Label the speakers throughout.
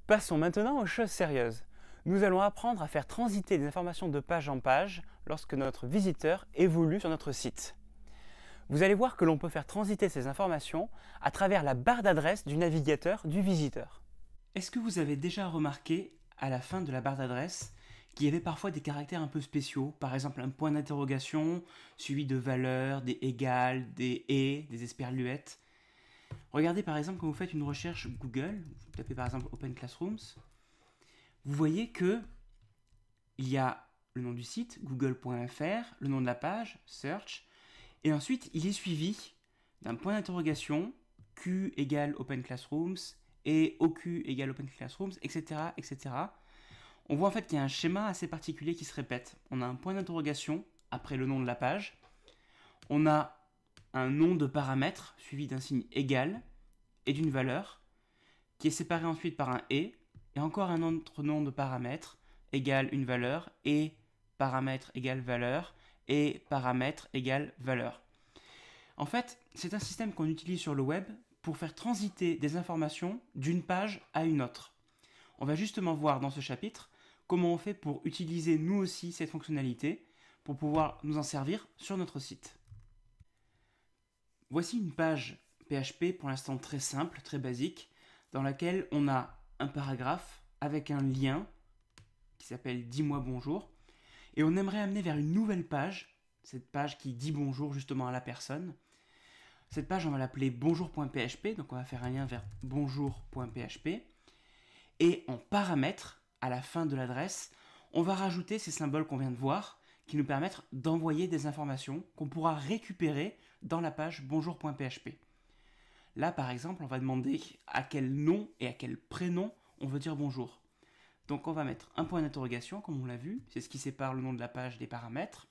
Speaker 1: Passons maintenant aux choses sérieuses. Nous allons apprendre à faire transiter des informations de page en page lorsque notre visiteur évolue sur notre site. Vous allez voir que l'on peut faire transiter ces informations à travers la barre d'adresse du navigateur du visiteur. Est-ce que vous avez déjà remarqué à la fin de la barre d'adresse qu'il y avait parfois des caractères un peu spéciaux, par exemple un point d'interrogation suivi de valeurs, des égales, des et, des esperluettes. Regardez par exemple quand vous faites une recherche Google, vous tapez par exemple Open Classrooms, vous voyez que il y a le nom du site, google.fr, le nom de la page, search, et ensuite il est suivi d'un point d'interrogation, Q égale Open Classrooms, et OQ égale Open Classrooms, etc., etc. On voit en fait qu'il y a un schéma assez particulier qui se répète. On a un point d'interrogation après le nom de la page, on a un nom de paramètre suivi d'un signe égal et d'une valeur, qui est séparé ensuite par un et encore un autre nom de paramètre égale une valeur, et paramètre égale valeur, et paramètre égale valeur. En fait, c'est un système qu'on utilise sur le web pour faire transiter des informations d'une page à une autre. On va justement voir dans ce chapitre comment on fait pour utiliser nous aussi cette fonctionnalité pour pouvoir nous en servir sur notre site. Voici une page PHP pour l'instant très simple, très basique, dans laquelle on a un paragraphe avec un lien qui s'appelle Dis-moi bonjour, et on aimerait amener vers une nouvelle page, cette page qui dit bonjour justement à la personne. Cette page, on va l'appeler bonjour.php, donc on va faire un lien vers bonjour.php, et en paramètre, à la fin de l'adresse, on va rajouter ces symboles qu'on vient de voir, qui nous permettent d'envoyer des informations qu'on pourra récupérer dans la page bonjour.php. Là, par exemple, on va demander à quel nom et à quel prénom on veut dire bonjour. Donc on va mettre un point d'interrogation, comme on l'a vu, c'est ce qui sépare le nom de la page des paramètres.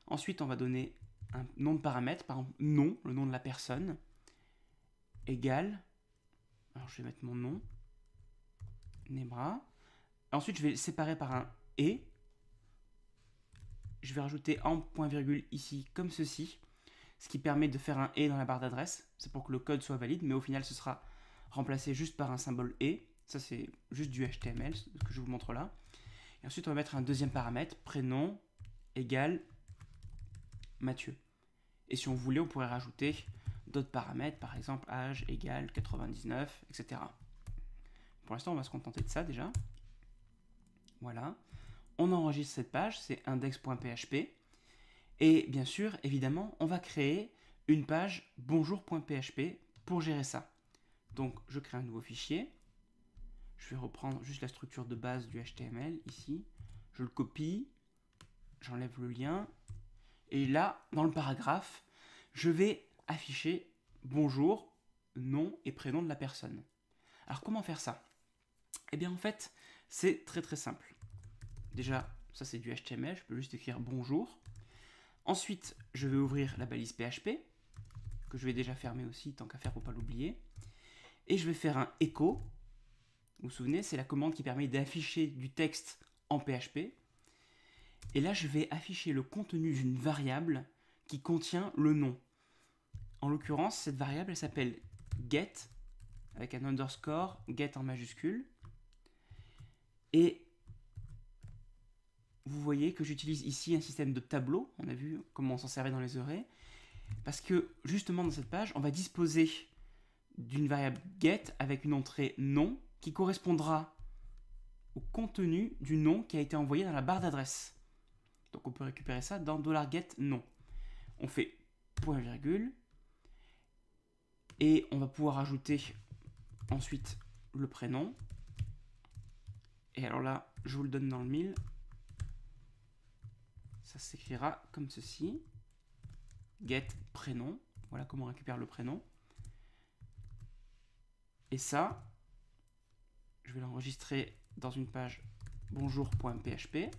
Speaker 1: Ensuite, on va donner un nom de paramètre, par exemple nom, le nom de la personne, égal, alors je vais mettre mon nom, Nebra. Ensuite, je vais le séparer par un et. Je vais rajouter en point virgule ici, comme ceci, ce qui permet de faire un et dans la barre d'adresse. C'est pour que le code soit valide, mais au final, ce sera remplacé juste par un symbole et. Ça, c'est juste du HTML, ce que je vous montre là. Et ensuite, on va mettre un deuxième paramètre, prénom, égal, Mathieu. Et si on voulait, on pourrait rajouter d'autres paramètres, par exemple âge égale 99, etc. Pour l'instant, on va se contenter de ça déjà. Voilà. On enregistre cette page, c'est index.php. Et bien sûr, évidemment, on va créer une page bonjour.php pour gérer ça. Donc, je crée un nouveau fichier. Je vais reprendre juste la structure de base du HTML ici. Je le copie, j'enlève le lien. Et là, dans le paragraphe, je vais afficher bonjour, nom et prénom de la personne. Alors, comment faire ça? Eh bien, en fait, c'est très très simple. Déjà, ça c'est du HTML, je peux juste écrire bonjour. Ensuite, je vais ouvrir la balise PHP, que je vais déjà fermer aussi, tant qu'à faire pour ne pas l'oublier. Et je vais faire un echo. Vous vous souvenez, c'est la commande qui permet d'afficher du texte en PHP. Et là, je vais afficher le contenu d'une variable qui contient le nom. En l'occurrence, cette variable, elle s'appelle get, avec un underscore, get en majuscule. Et vous voyez que j'utilise ici un système de tableau. On a vu comment on s'en servait dans les arrays. Parce que, justement, dans cette page, on va disposer d'une variable get avec une entrée nom qui correspondra au contenu du nom qui a été envoyé dans la barre d'adresse. Donc on peut récupérer ça dans $get nom. On fait point virgule et on va pouvoir ajouter ensuite le prénom. Et alors là, je vous le donne dans le mille. Ça s'écrira comme ceci. Get prénom. Voilà comment on récupère le prénom. Et ça, je vais l'enregistrer dans une page bonjour.php.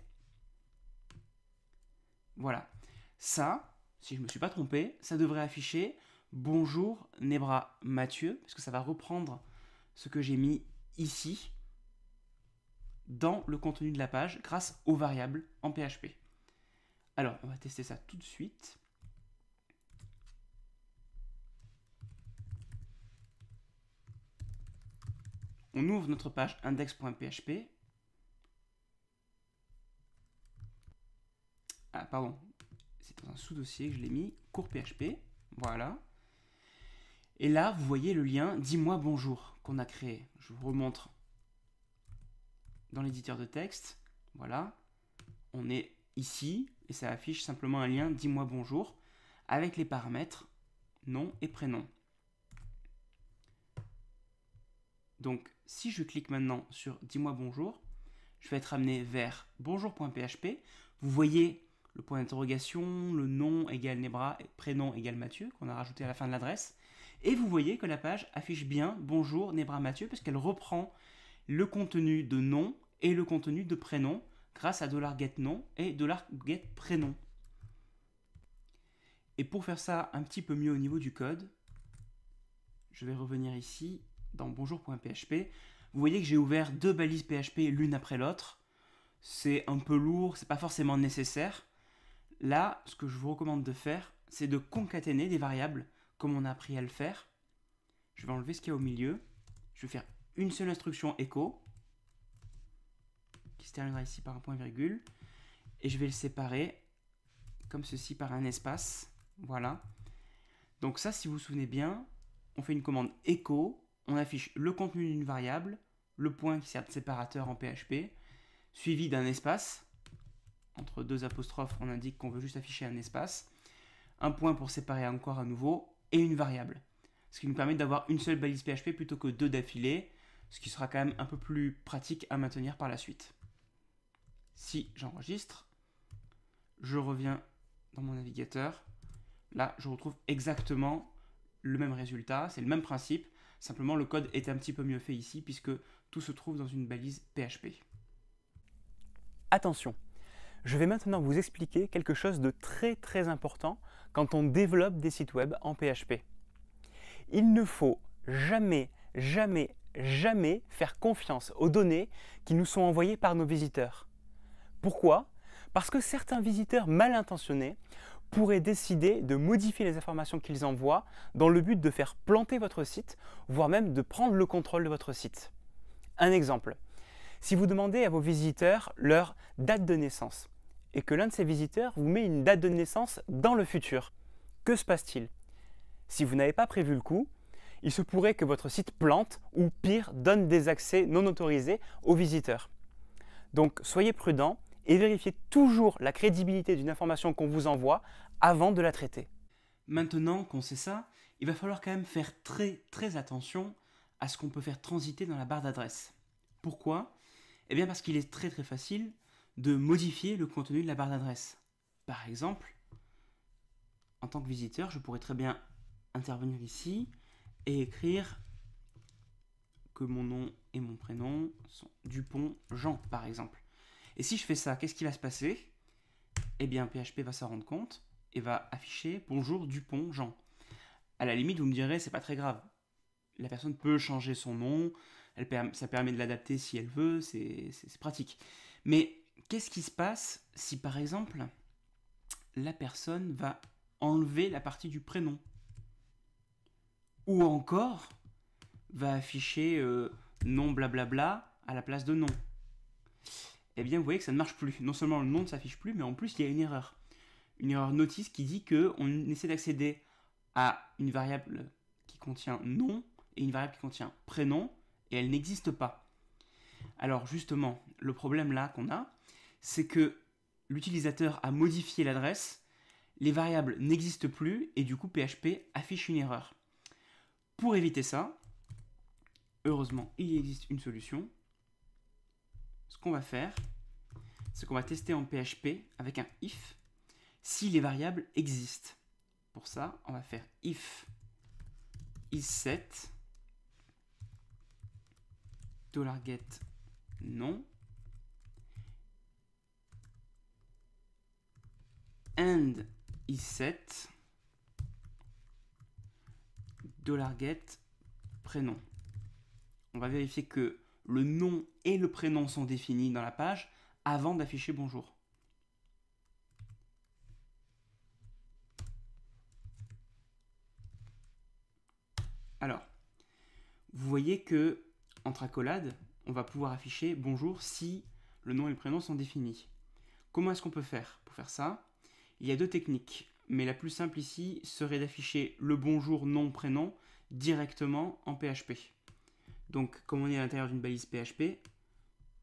Speaker 1: Voilà. Ça, si je ne me suis pas trompé, ça devrait afficher bonjour Nebra Mathieu, parce que ça va reprendre ce que j'ai mis ici dans le contenu de la page grâce aux variables en PHP. Alors, on va tester ça tout de suite. On ouvre notre page index.php. Ah, pardon, c'est dans un sous-dossier que je l'ai mis, cours PHP, voilà. Et là, vous voyez le lien « Dis-moi bonjour » qu'on a créé. Je vous remontre dans l'éditeur de texte, voilà. On est ici, et ça affiche simplement un lien « Dis-moi bonjour » avec les paramètres nom et prénom. Donc, si je clique maintenant sur « Dis-moi bonjour », je vais être amené vers bonjour.php. Vous voyez le point d'interrogation, le nom égale Nebra, prénom égale Mathieu, qu'on a rajouté à la fin de l'adresse. Et vous voyez que la page affiche bien bonjour Nebra Mathieu, parce qu'elle reprend le contenu de nom et le contenu de prénom grâce à $getNom et $getPrénom. Et pour faire ça un petit peu mieux au niveau du code, je vais revenir ici dans bonjour.php. Vous voyez que j'ai ouvert 2 balises PHP l'une après l'autre. C'est un peu lourd, c'est pas forcément nécessaire. Là, ce que je vous recommande de faire, c'est de concaténer des variables comme on a appris à le faire. Je vais enlever ce qu'il y a au milieu. Je vais faire une seule instruction echo qui se terminera ici par un point virgule et je vais le séparer comme ceci par un espace. Voilà. Donc ça, si vous vous souvenez bien, on fait une commande echo, on affiche le contenu d'une variable, le point qui sert de séparateur en PHP, suivi d'un espace. Entre 2 apostrophes, on indique qu'on veut juste afficher un espace, un point pour séparer encore à nouveau, et une variable. Ce qui nous permet d'avoir une seule balise PHP plutôt que 2 d'affilée, ce qui sera quand même un peu plus pratique à maintenir par la suite. Si j'enregistre, je reviens dans mon navigateur. Là, je retrouve exactement le même résultat, c'est le même principe, simplement le code est un petit peu mieux fait ici puisque tout se trouve dans une balise PHP.
Speaker 2: Attention, je vais maintenant vous expliquer quelque chose de très important quand on développe des sites web en PHP. Il ne faut jamais faire confiance aux données qui nous sont envoyées par nos visiteurs. Pourquoi? Parce que certains visiteurs mal intentionnés pourraient décider de modifier les informations qu'ils envoient dans le but de faire planter votre site, voire même de prendre le contrôle de votre site. Un exemple, si vous demandez à vos visiteurs leur date de naissance et que l'un de ces visiteurs vous met une date de naissance dans le futur, que se passe-t-il? Si vous n'avez pas prévu le coup, il se pourrait que votre site plante ou pire, donne des accès non autorisés aux visiteurs. Donc soyez prudents et vérifiez toujours la crédibilité d'une information qu'on vous envoie avant de la traiter.
Speaker 1: Maintenant qu'on sait ça, il va falloir quand même faire très attention à ce qu'on peut faire transiter dans la barre d'adresse. Pourquoi? Eh bien parce qu'il est très facile de modifier le contenu de la barre d'adresse. Par exemple, en tant que visiteur, je pourrais très bien intervenir ici et écrire que mon nom et mon prénom sont Dupont Jean, par exemple. Et si je fais ça, qu'est-ce qui va se passer? Eh bien, PHP va s'en rendre compte et va afficher bonjour Dupont Jean. À la limite, vous me direz, c'est pas très grave. La personne peut changer son nom, ça permet de l'adapter si elle veut, c'est pratique. Mais qu'est-ce qui se passe si, par exemple, la personne va enlever la partie du prénom? Ou encore, va afficher nom blablabla à la place de nom? Eh bien, vous voyez que ça ne marche plus. Non seulement le nom ne s'affiche plus, mais en plus, il y a une erreur. Une erreur notice qui dit qu'on essaie d'accéder à une variable qui contient nom et une variable qui contient prénom, et elle n'existe pas. Alors justement, le problème là qu'on a, c'est que l'utilisateur a modifié l'adresse, les variables n'existent plus, et du coup PHP affiche une erreur. Pour éviter ça, heureusement, il existe une solution. Ce qu'on va faire, c'est qu'on va tester en PHP avec un if si les variables existent. Pour ça, on va faire if isSet $get non and isSet $get prénom. On va vérifier que le nom et le prénom sont définis dans la page avant d'afficher bonjour. Alors, vous voyez que entre accolades, on va pouvoir afficher bonjour si le nom et le prénom sont définis. Comment est-ce qu'on peut faire? Pour faire ça, il y a deux techniques, mais la plus simple ici serait d'afficher le bonjour nom prénom directement en PHP. Donc comme on est à l'intérieur d'une balise PHP,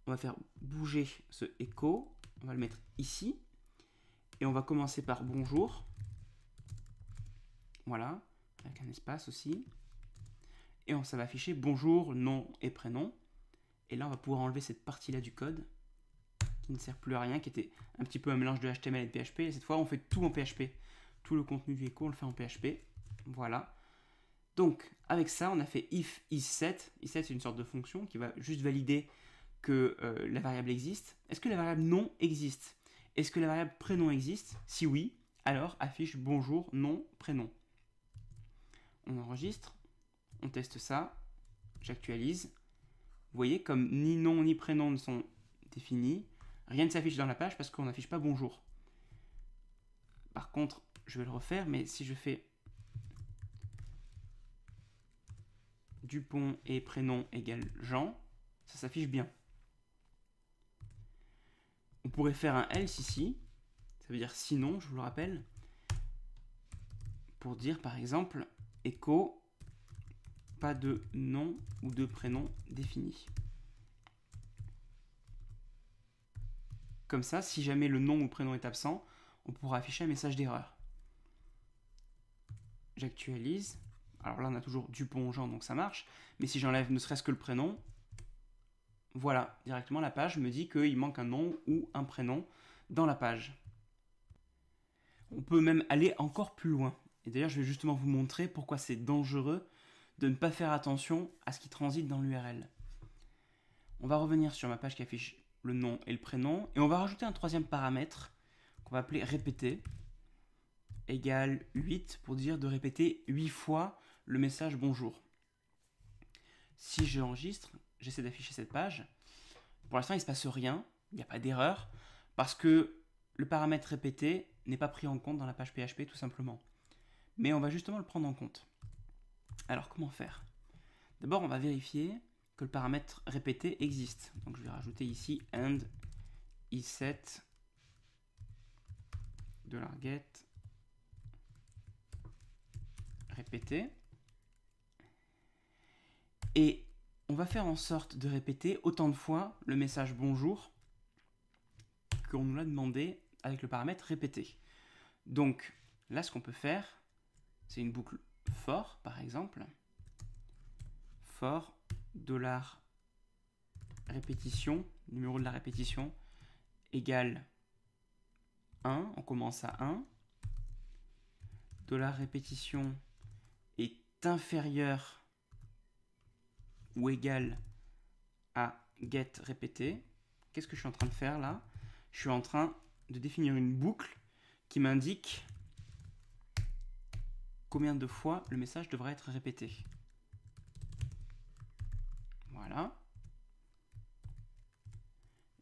Speaker 1: on va faire bouger ce echo, on va le mettre ici, et on va commencer par bonjour, voilà, avec un espace aussi, et ça va afficher bonjour, nom et prénom, et là on va pouvoir enlever cette partie-là du code, qui ne sert plus à rien, qui était un petit peu un mélange de HTML et de PHP, et cette fois on fait tout en PHP, tout le contenu du echo on le fait en PHP, voilà. Donc avec ça on a fait if isSet, isSet c'est une sorte de fonction qui va juste valider que la variable existe. Est-ce que la variable nom existe? Est-ce que la variable prénom existe? Si oui, alors affiche bonjour, nom, prénom. On enregistre, on teste ça, j'actualise. Vous voyez, comme ni nom ni prénom ne sont définis, rien ne s'affiche dans la page parce qu'on n'affiche pas bonjour. Par contre, je vais le refaire, mais si je fais Dupont et prénom égale Jean, ça s'affiche bien. On pourrait faire un else ici, ça veut dire sinon, je vous le rappelle, pour dire par exemple echo pas de nom ou de prénom défini. Comme ça, si jamais le nom ou le prénom est absent, on pourra afficher un message d'erreur. J'actualise. Alors là, on a toujours Dupont Jean, donc ça marche. Mais si j'enlève ne serait-ce que le prénom, voilà, directement la page me dit qu'il manque un nom ou un prénom dans la page. On peut même aller encore plus loin. Et d'ailleurs, je vais justement vous montrer pourquoi c'est dangereux de ne pas faire attention à ce qui transite dans l'URL. On va revenir sur ma page qui affiche le nom et le prénom, et on va rajouter un troisième paramètre qu'on va appeler répéter, égale 8, pour dire de répéter 8 fois le message bonjour. Si j'enregistre, j'essaie d'afficher cette page, pour l'instant il ne se passe rien, il n'y a pas d'erreur, parce que le paramètre répéter n'est pas pris en compte dans la page PHP tout simplement. Mais on va justement le prendre en compte. Alors comment faire? D'abord on va vérifier que le paramètre répéter existe. Donc je vais rajouter ici and isSet $get répéter. Et on va faire en sorte de répéter autant de fois le message bonjour qu'on nous l'a demandé avec le paramètre répéter. Donc là, ce qu'on peut faire, c'est une boucle for, par exemple. For $répétition, numéro de la répétition, égale 1, on commence à 1. $répétition est inférieur ou égal à get répété. Qu'est-ce que je suis en train de faire là? Je suis en train de définir une boucle qui m'indique combien de fois le message devrait être répété. Voilà.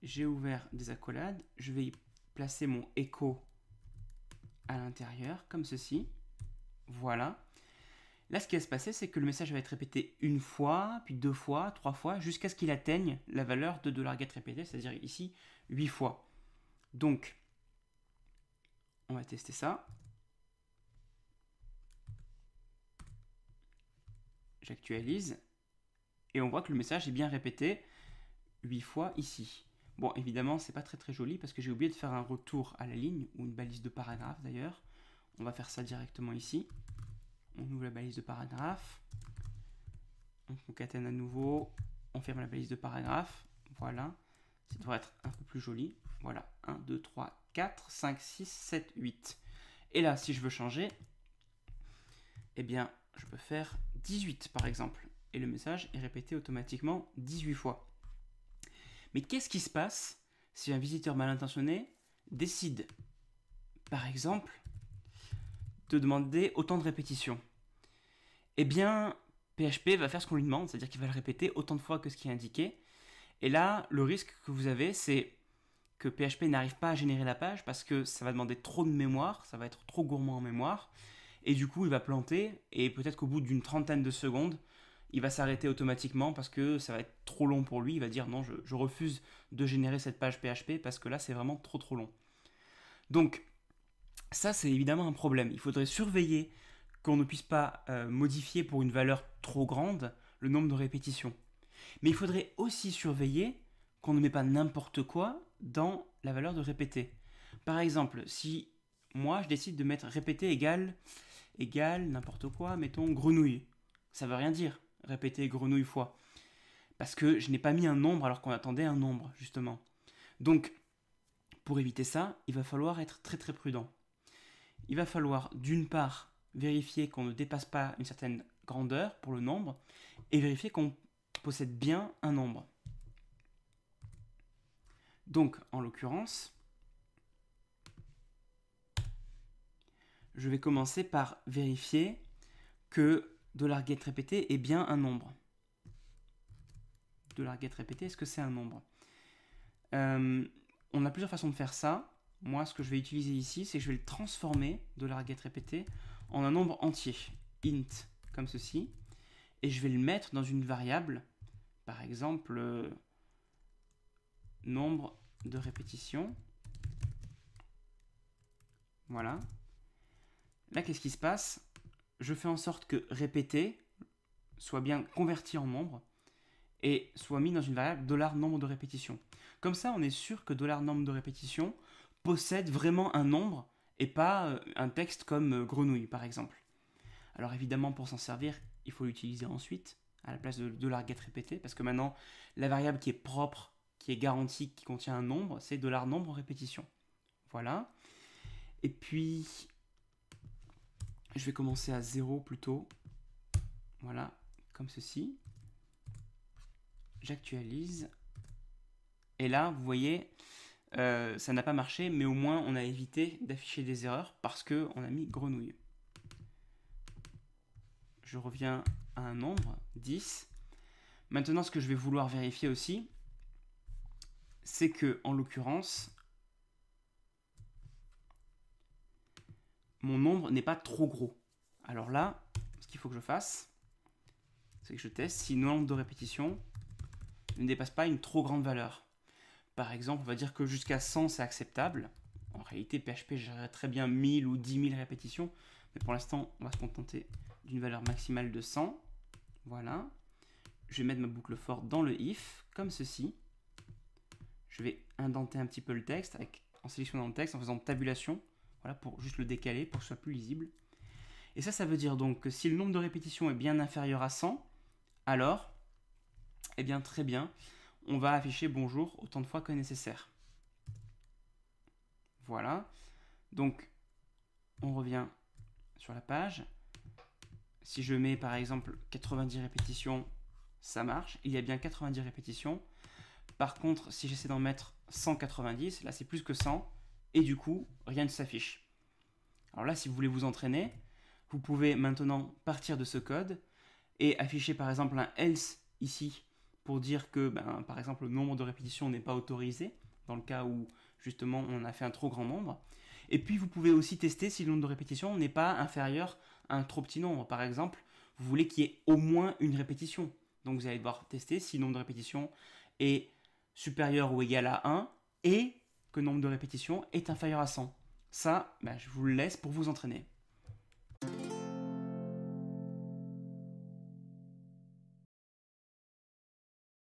Speaker 1: J'ai ouvert des accolades. Je vais y placer mon echo à l'intérieur, comme ceci. Voilà. Là, ce qui va se passer, c'est que le message va être répété une fois, puis 2 fois, 3 fois, jusqu'à ce qu'il atteigne la valeur de $get répété, c'est-à-dire ici 8 fois. Donc, on va tester ça. J'actualise. Et on voit que le message est bien répété 8 fois ici. Bon, évidemment, c'est pas très joli parce que j'ai oublié de faire un retour à la ligne, ou une balise de paragraphe d'ailleurs. On va faire ça directement ici. On ouvre la balise de paragraphe. On concatène à nouveau. On ferme la balise de paragraphe. Voilà. Ça devrait être un peu plus joli. Voilà. 1, 2, 3, 4, 5, 6, 7, 8. Et là, si je veux changer, eh bien, je peux faire 18 par exemple. Et le message est répété automatiquement 18 fois. Mais qu'est-ce qui se passe si un visiteur mal intentionné décide, par exemple, de demander autant de répétitions? Eh bien, PHP va faire ce qu'on lui demande, c'est-à-dire qu'il va le répéter autant de fois que ce qui est indiqué. Et là, le risque que vous avez, c'est que PHP n'arrive pas à générer la page parce que ça va demander trop de mémoire, ça va être trop gourmand en mémoire, et du coup, il va planter, et peut-être qu'au bout d'une trentaine de secondes, il va s'arrêter automatiquement parce que ça va être trop long pour lui. Il va dire non, je refuse de générer cette page PHP parce que là, c'est vraiment trop long. Donc, ça, c'est évidemment un problème. Il faudrait surveiller qu'on ne puisse pas modifier pour une valeur trop grande le nombre de répétitions. Mais il faudrait aussi surveiller qu'on ne met pas n'importe quoi dans la valeur de répéter. Par exemple, si moi je décide de mettre répéter égale n'importe quoi, mettons grenouille. Ça veut rien dire, répéter grenouille fois. Parce que je n'ai pas mis un nombre alors qu'on attendait un nombre, justement. Donc, pour éviter ça, il va falloir être très prudent. Il va falloir d'une part vérifier qu'on ne dépasse pas une certaine grandeur pour le nombre et vérifier qu'on possède bien un nombre. Donc, en l'occurrence, je vais commencer par vérifier que $getRépété est bien un nombre. $getRépété, est-ce que c'est un nombre? On a plusieurs façons de faire ça. Moi, ce que je vais utiliser ici, c'est que je vais le transformer, $getRépété, en un nombre entier, int, comme ceci, et je vais le mettre dans une variable, par exemple, nombre de répétitions. Voilà. Là, qu'est-ce qui se passe? Je fais en sorte que répéter soit bien converti en nombre et soit mis dans une variable $nombre de répétitions. Comme ça, on est sûr que $nombre de répétitions possède vraiment un nombre et pas un texte comme grenouille, par exemple. Alors évidemment, pour s'en servir, il faut l'utiliser ensuite à la place de $getRépété, parce que maintenant, la variable qui est propre, qui est garantie, qui contient un nombre, c'est $nombre en répétition. Voilà. Et puis, je vais commencer à 0 plutôt. Voilà, comme ceci. J'actualise. Et là, vous voyez, ça n'a pas marché, mais au moins on a évité d'afficher des erreurs parce qu'on a mis grenouille. Je reviens à un nombre, 10. Maintenant, ce que je vais vouloir vérifier aussi, c'est que, en l'occurrence, mon nombre n'est pas trop gros. Alors là, ce qu'il faut que je fasse, c'est que je teste si le nombre de répétitions ne dépasse pas une trop grande valeur. Par exemple, on va dire que jusqu'à 100, c'est acceptable. En réalité, PHP gérerait très bien 1000 ou 10 000 répétitions. Mais pour l'instant, on va se contenter d'une valeur maximale de 100. Voilà. Je vais mettre ma boucle for dans le if, comme ceci. Je vais indenter un petit peu le texte en sélectionnant le texte, en faisant tabulation. Voilà, pour juste le décaler, pour que ce soit plus lisible. Et ça veut dire donc que si le nombre de répétitions est bien inférieur à 100, alors, eh bien très bien, on va afficher bonjour autant de fois que nécessaire. Voilà. Donc, on revient sur la page. Si je mets par exemple 90 répétitions, ça marche. Il y a bien 90 répétitions. Par contre, si j'essaie d'en mettre 190, là c'est plus que 100. Et du coup, rien ne s'affiche. Alors là, si vous voulez vous entraîner, vous pouvez maintenant partir de ce code et afficher par exemple un else ici pour dire que, par exemple, le nombre de répétitions n'est pas autorisé, dans le cas où justement on a fait un trop grand nombre. Et puis vous pouvez aussi tester si le nombre de répétitions n'est pas inférieur à un trop petit nombre. Par exemple, vous voulez qu'il y ait au moins une répétition. Donc vous allez devoir tester si le nombre de répétitions est supérieur ou égal à 1 et que le nombre de répétitions est inférieur à 100. Ça, je vous le laisse pour vous entraîner.